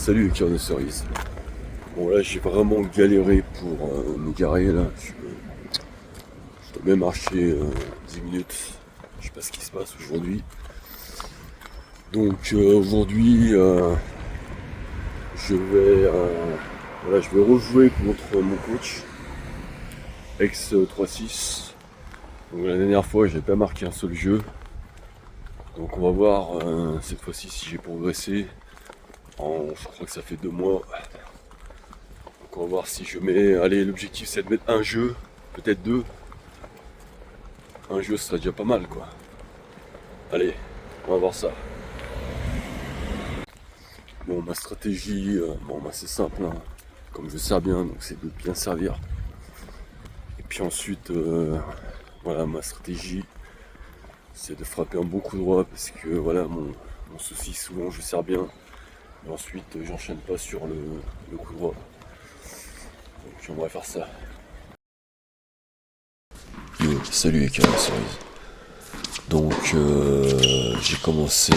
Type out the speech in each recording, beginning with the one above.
Salut les cœurs de cerise. Bon là j'ai vraiment galéré pour me garer là. Je dois même marcher 10 minutes. Je sais pas ce qui se passe aujourd'hui. Donc aujourd'hui je vais rejouer contre mon coach ex 3-6. Donc la dernière fois j'ai pas marqué un seul jeu. Donc on va voir cette fois-ci si j'ai progressé. Je crois que ça fait 2 mois. Donc on va voir si je mets. Allez, l'objectif c'est de mettre un jeu, peut-être deux. Un jeu ce serait déjà pas mal quoi. Allez, on va voir ça. Bon, ma stratégie, c'est simple, hein. Comme je sers bien, donc c'est de bien servir. Et puis ensuite, voilà, ma stratégie, c'est de frapper un bon coup droit parce que voilà, mon souci souvent je sers bien. Et ensuite, j'enchaîne pas sur le coup droit. Donc on va faire ça. Yo, salut les carrés cerises. Donc j'ai commencé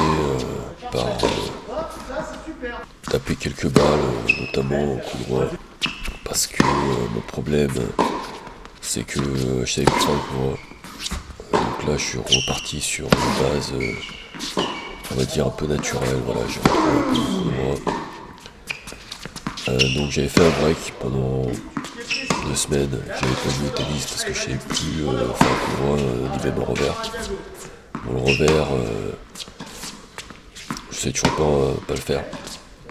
par taper quelques balles, notamment au coup droit, parce que mon problème c'est que je savais plus faire le coup droit. Donc là je suis reparti sur une base, on va dire un peu naturelle, voilà, j'ai retrouvé un peu le coup droit. Donc j'avais fait un break pendant 2 semaines, j'avais pas joué au tennis parce que je savais plus faire un coup droit ni même un revers. Bon, le revers, je sais toujours pas le faire.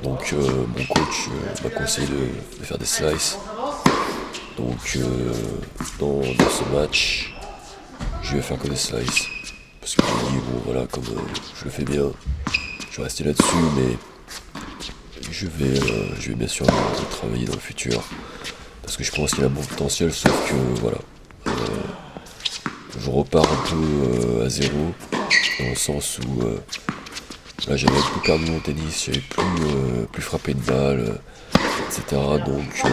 Donc mon coach m'a conseillé de faire des slices. Donc dans ce match, je vais faire que des slices. Parce que je me dis, bon voilà, comme je le fais bien, je vais rester là-dessus, mais je vais bien sûr le travailler dans le futur. Parce que je pense qu'il a un bon potentiel, sauf que voilà. Je repars un peu à zéro, dans le sens où là j'avais plus perdu mon tennis, j'avais plus frappé de balle, etc. Donc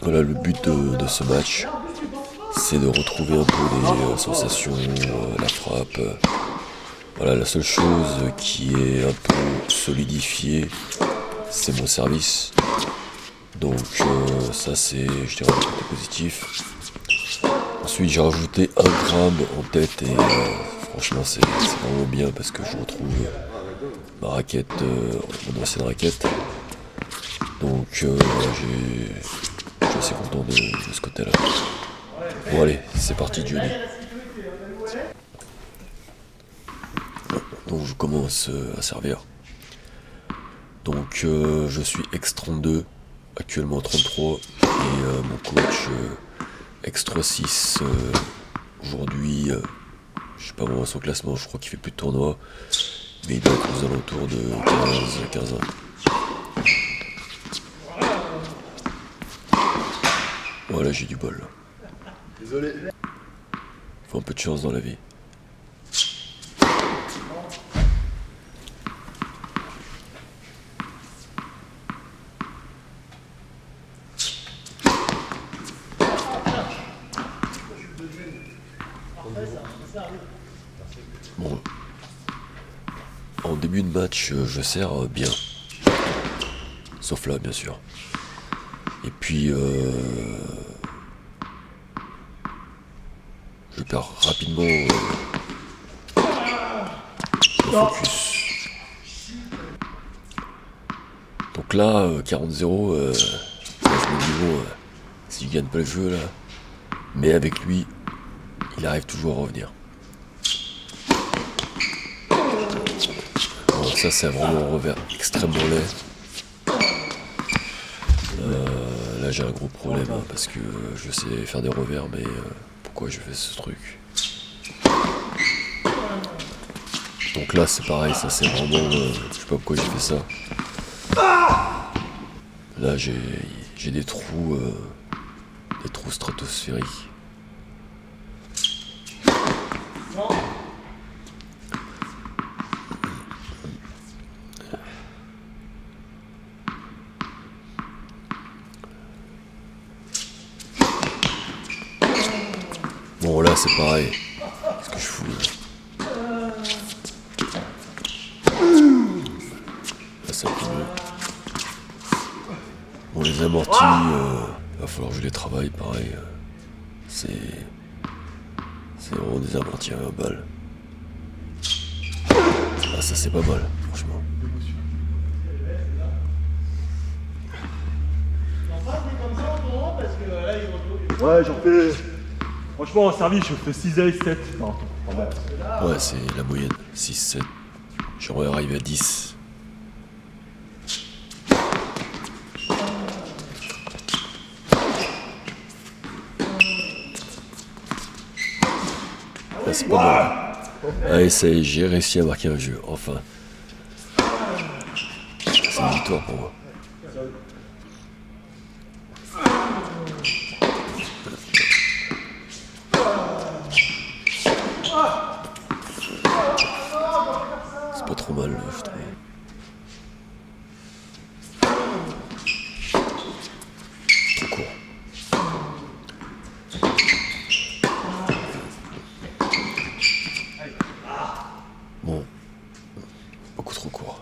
voilà, le but de ce match, c'est de retrouver un peu les sensations, la frappe. Voilà, la seule chose qui est un peu solidifiée, c'est mon service. Donc ça c'est, je dirais, un côté positif. Ensuite j'ai rajouté 1 gramme en tête et franchement c'est vraiment bien parce que je retrouve ma raquette, mon ancienne raquette. Donc je suis assez content de ce côté-là. Bon allez, c'est parti Johnny. Donc je commence à servir. Donc je suis ex-32, actuellement 33, et mon coach ex-36, aujourd'hui, je sais pas vraiment son classement, je crois qu'il fait plus de tournois, mais il doit être aux alentours de 15 ans. Voilà, j'ai du bol. Désolé. Faut un peu de chance dans la vie. Bon, en début de match, je sers bien. Sauf là, bien sûr. Et puis, je perds rapidement le focus. Donc là, 40-0, là, je me dis, bon, s'il gagne pas le jeu, là, mais avec lui, il arrive toujours à revenir. Bon, ça, c'est vraiment un revers extrêmement laid. Là, j'ai un gros problème, hein, parce que je sais faire des revers, mais pourquoi je fais ce truc? Donc là, c'est pareil, ça, c'est vraiment... je sais pas pourquoi j'ai fait ça. Là, j'ai des trous stratosphériques. Bon, là, c'est pareil. Qu'est-ce que je fous là, ça pue. Bon, les amortis, va falloir que je les travaille, pareil. C'est vraiment des amortis à 20 balles. Ah, ça c'est pas mal, franchement. Ouais, j'en fais. Franchement, en service, je fais 6 ace 7. Non, Ouais, c'est la moyenne. 6, 7. J'aurais arrivé à 10. Ah, c'est pas mal. Allez, ça y est, j'ai réussi à marquer un jeu, enfin. C'est une victoire pour moi. C'est pas trop mal, je trouve. Trop court. Bon. Beaucoup trop court.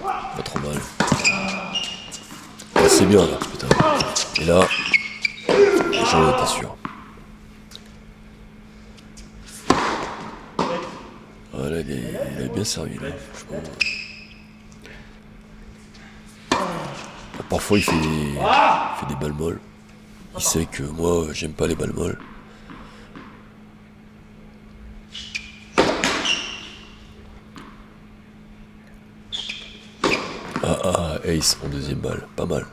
Pas trop mal. Ah, c'est bien là, putain. Et là, j'en étais sûr. Ah, là, il a bien servi là, franchement. Bon, parfois il fait des balles molles. Il sait que moi j'aime pas les balles molles. Ace en deuxième balle, pas mal.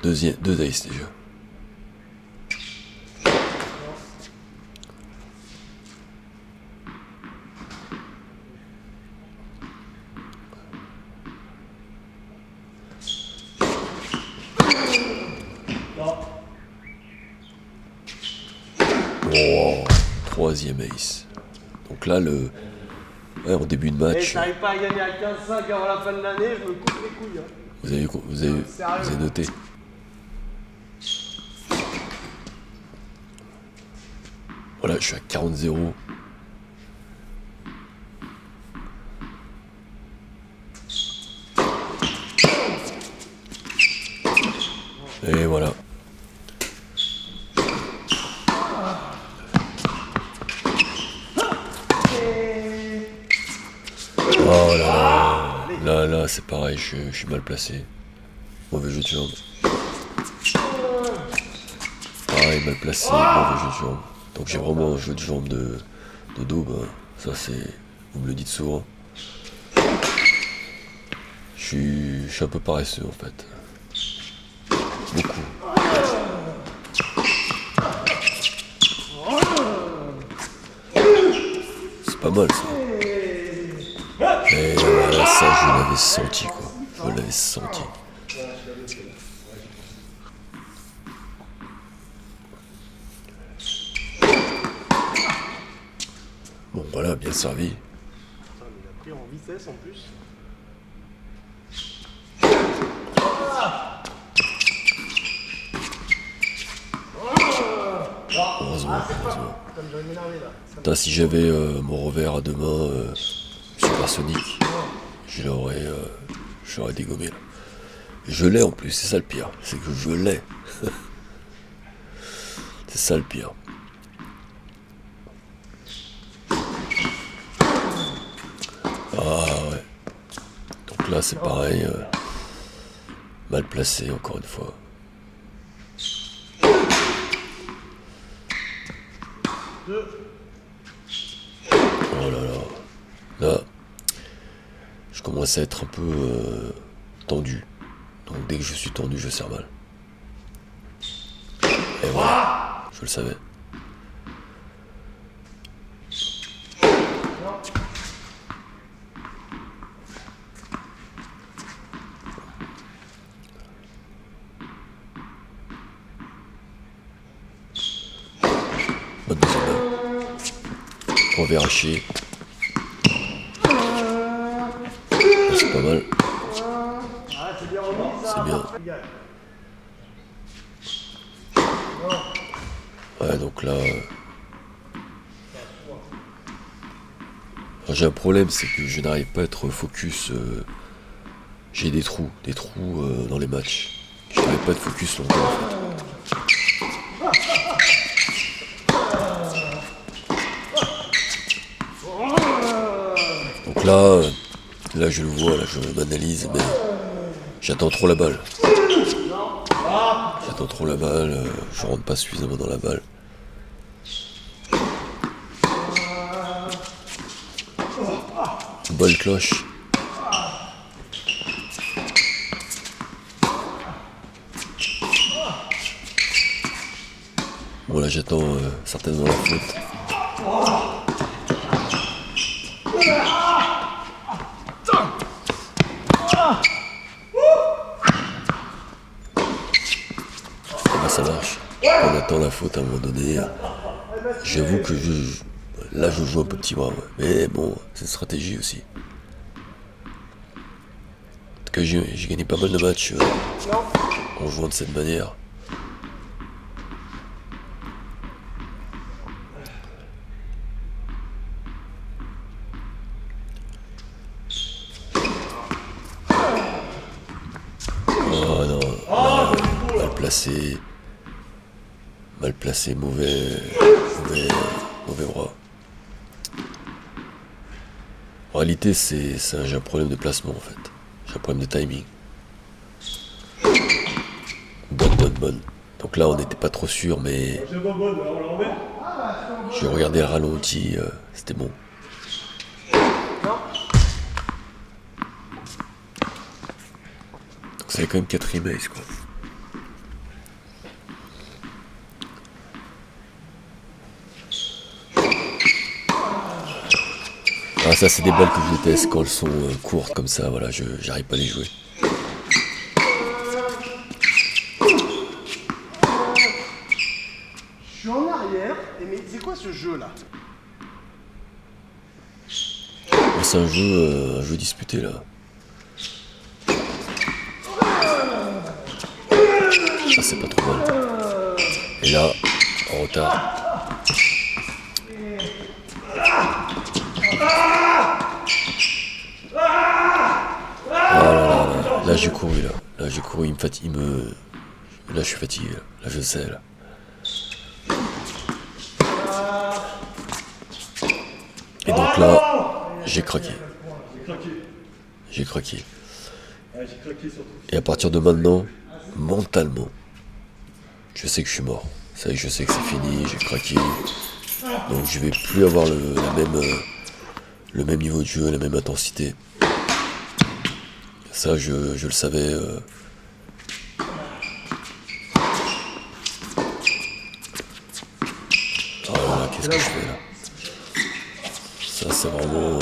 Deux aces déjà. Oh, troisième ace. Donc là, en début de match. J'arrive pas à gagner à 15-5 avant la fin de l'année, je me coupe les couilles. Vous avez noté. Voilà, je suis à 40-0. Et voilà. Oh là là. Là, c'est pareil, je suis mal placé. Mauvais jeu de jambe. Pareil, mal placé, mauvais jeu de jambe. Donc j'ai vraiment un jeu de jambe de daube. Hein. Ça c'est. Vous me le dites souvent. Je suis un peu paresseux en fait. Beaucoup. C'est pas mal ça. Et voilà, ça je l'avais senti quoi. Je l'avais senti. Bon voilà, bien servi. Putain, mais il a pris en vitesse en plus. Heureusement. Putain, si j'avais mon revers à deux mains supersonique, je l'aurais dégommé là. Je l'ai en plus, c'est ça le pire. C'est que je l'ai. C'est ça le pire. Ah ouais. Donc là c'est pareil. Mal placé encore une fois. Oh là là. Là, je commence à être un peu tendu. Donc dès que je suis tendu, je serre mal. Et voilà, je le savais. Bonne deuxième balle. Revers haché. C'est pas mal. C'est bien. Ouais, donc là... j'ai un problème, c'est que je n'arrive pas à être focus j'ai des trous dans les matchs. Je n'arrive pas de focus longtemps en fait. Donc là je le vois, là je m'analyse, mais j'attends trop la balle. J'attends trop la balle, je rentre pas suffisamment dans la balle. Bonne cloche. Bon là j'attends certainement la faute. Ah bah ça marche. On attend la faute à un moment donné. J'avoue que là je joue un peu petit bras, ouais. Mais bon, c'est une stratégie aussi. En tout cas j'ai gagné pas mal de matchs en jouant de cette manière. Oh non, mal placé, mauvais bras. En réalité, j'ai un problème de placement en fait. J'ai un problème de timing. Bonne. Donc là, on n'était pas trop sûr, mais j'ai regardé le ralenti, c'était bon. Donc c'est quand même 4 ace quoi. Ah ça c'est des balles que je déteste quand elles sont courtes comme ça, voilà, j'arrive pas à les jouer. Je suis en arrière, mais c'est quoi ce jeu là? C'est un jeu disputé là. Ah c'est pas trop mal. Et là, en retard. Là j'ai couru là j'ai couru, il me fatigue, là je suis fatigué, là je sais là. Et donc là, j'ai craqué. Et à partir de maintenant, mentalement, je sais que je suis mort. Ça y est, je sais que c'est fini, j'ai craqué. Donc je vais plus avoir le même niveau de jeu, la même intensité. Ça, je le savais. Oh là là, qu'est-ce que je fais là? Ça, c'est vraiment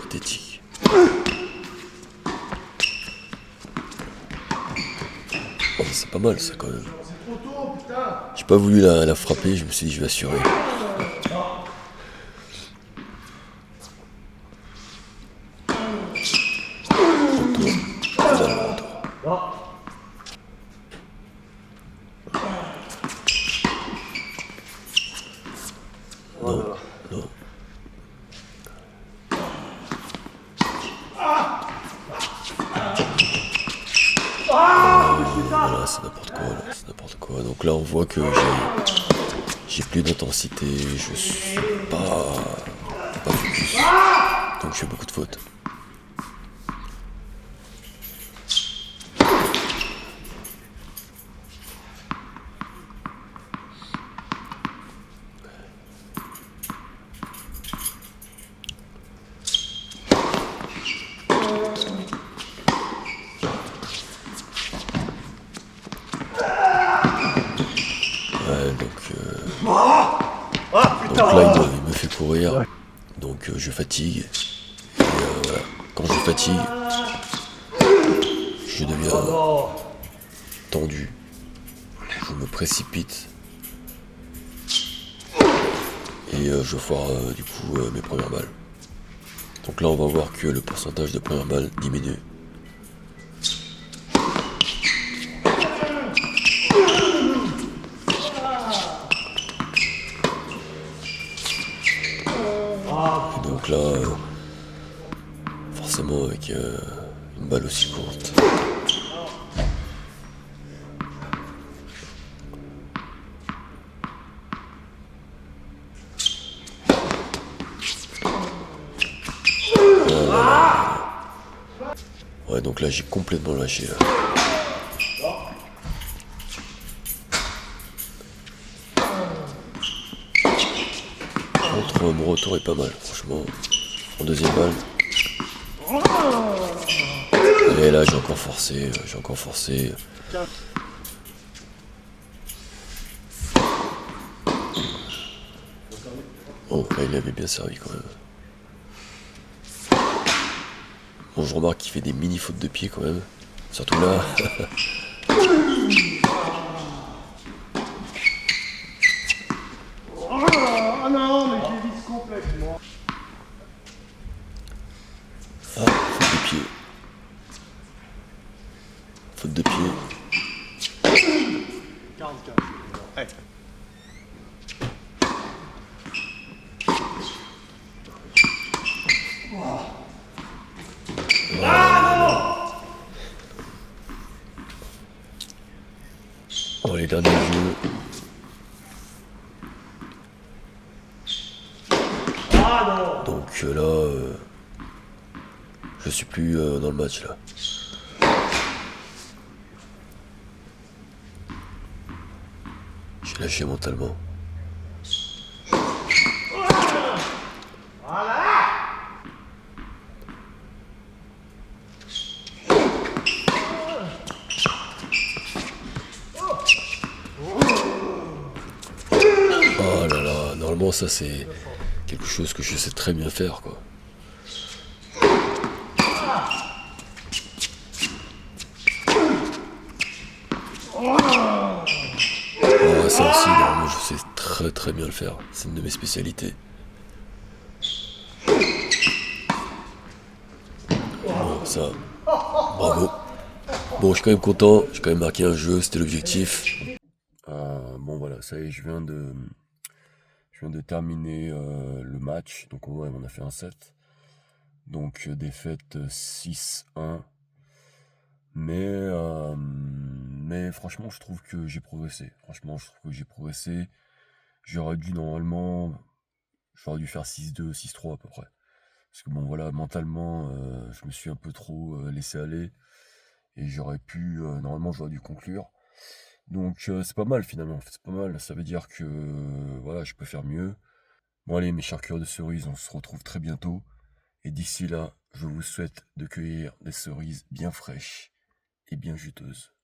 pathétique. Oh, c'est pas mal ça quand même. J'ai pas voulu la frapper, je me suis dit je vais assurer. Non. Voilà, c'est n'importe quoi. Donc là, on voit que j'ai plus d'intensité, je suis pas focus. Donc je fais beaucoup de fautes. Donc là, il me fait courir, donc je fatigue. Et voilà. Quand je fatigue, je deviens tendu. Je me précipite. Et je foire du coup mes premières balles. Donc là, on va voir que le pourcentage de premières balles diminue. Et donc là, forcément avec Une balle aussi courte. Ouais, donc là j'ai complètement lâché là. Contre mon retour est pas mal, franchement. En deuxième balle. Et là j'ai encore forcé, Oh, là il avait bien servi quand même. Bon, je remarque qu'il fait des mini fautes de pied quand même. Surtout là. Oh non, mais j'ai vise complètement. Ah, faute de pied. Faute de pied. 44. Hey. Oh, les derniers jeux. Donc là, je suis plus dans le match là. J'ai lâché mentalement. Oh là là, normalement ça c'est quelque chose que je sais très bien faire quoi. Oh, ça aussi, normalement je sais très très bien le faire. C'est une de mes spécialités. Bon, ça, bravo. Bon, je suis quand même content, j'ai quand même marqué un jeu, c'était l'objectif. Bon voilà, ça y est, je viens de terminer le match. Donc ouais, on a fait un set. Donc défaite 6-1. Mais franchement, je trouve que j'ai progressé. J'aurais dû faire 6-2, 6-3 à peu près. Parce que bon voilà, mentalement, je me suis un peu trop laissé aller. Et normalement j'aurais dû conclure. Donc c'est pas mal finalement, c'est pas mal. Ça veut dire que voilà, je peux faire mieux. Bon allez, mes chers cœurs de cerises, on se retrouve très bientôt. Et d'ici là, je vous souhaite de cueillir des cerises bien fraîches et bien juteuses.